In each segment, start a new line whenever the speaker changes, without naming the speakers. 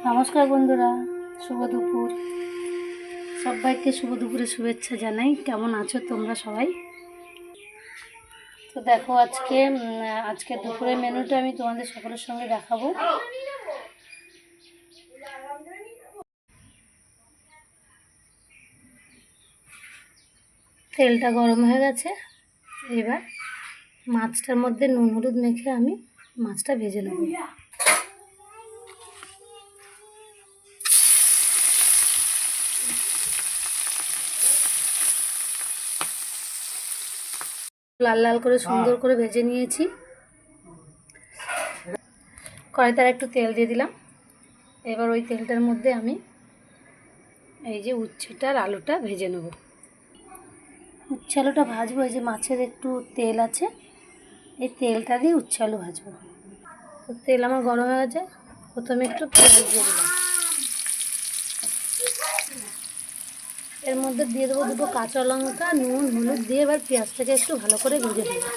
নমস্কার বন্ধুরা, শুভ দুপুর। সবাইকে শুভ দুপুরের শুভেচ্ছা জানাই। কেমন আছো তোমরা সবাই? তো দেখো, আজকে দুপুরের মেনুটা আমি তোমাদের সকলের সঙ্গে দেখাবো। তেলটা গরম হয়ে গেছে, এবার মাছটার মধ্যে নুন হলুদ মেখে আমি মাছটা ভেজে নেব। লাল লাল করে সুন্দর করে ভেজে নিয়েছি। কড়াইতে একটু তেল দিয়ে দিলাম। এবার ওই তেলটার মধ্যে আমি এই যে উচ্ছেটা আর আলুটা ভেজে নেব। উচ্ছে আলুটা ভাজবো। এই যে মাছের একটু তেল আছে, এই তেলটা দিয়ে উচ্ছে আলু ভাজবো। তো তেল আমার গরম হয়ে গেছে, প্রথমে একটু পেঁয়াজ দিয়ে দিলাম। এর মধ্যে দিয়ে দেবো দুটো কাঁচা লঙ্কা, নুন হলুদ দিয়ে এবার পেঁয়াজটাকে একটু ভালো করে ভেজে দেবো।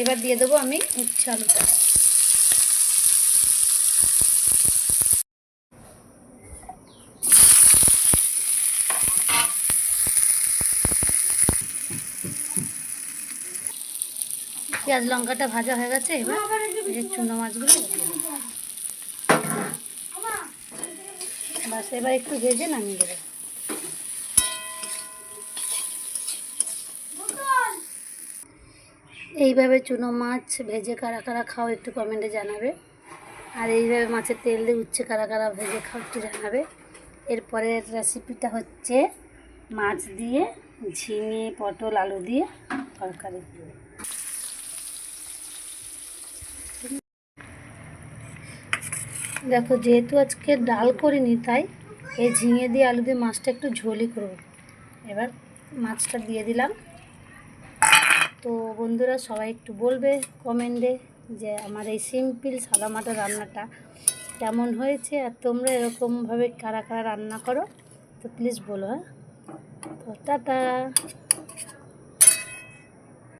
এবার দিয়ে দেবো আমি উচ্ছে আলুটা। পেঁয়াজ লঙ্কাটা ভাজা হয়ে গেছে, এবার এই চুনো মাছগুলো দিয়ে দেবো। বাস, এবার একটু ভেজে নামিয়ে দেবো। এইভাবে চুনো মাছ ভেজে কারা কারা খাও একটু কমেন্টে জানাবে। আর এইভাবে মাছের তেল দিয়ে উচ্ছে কারা কারা ভেজে খাও একটু জানাবে। এরপরের রেসিপিটা হচ্ছে মাছ দিয়ে ঝিঙে পটল আলু দিয়ে তরকারি। দেখো, যেহেতু আজকে ডাল করিনি, তাই এই ঝিঙে দিয়ে আলু দিয়ে মাছটা একটু ঝোলই করব। এবার মাছটা দিয়ে দিলাম। তো বন্ধুরা, সবাই একটু বলবে কমেন্টে যে আমার এই সিম্পল সাদামাটা রান্নাটা কেমন হয়েছে, আর তোমরা এরকমভাবে কারা কারা রান্না করো, তো প্লিজ বলো। হ্যাঁ, তো টাটা।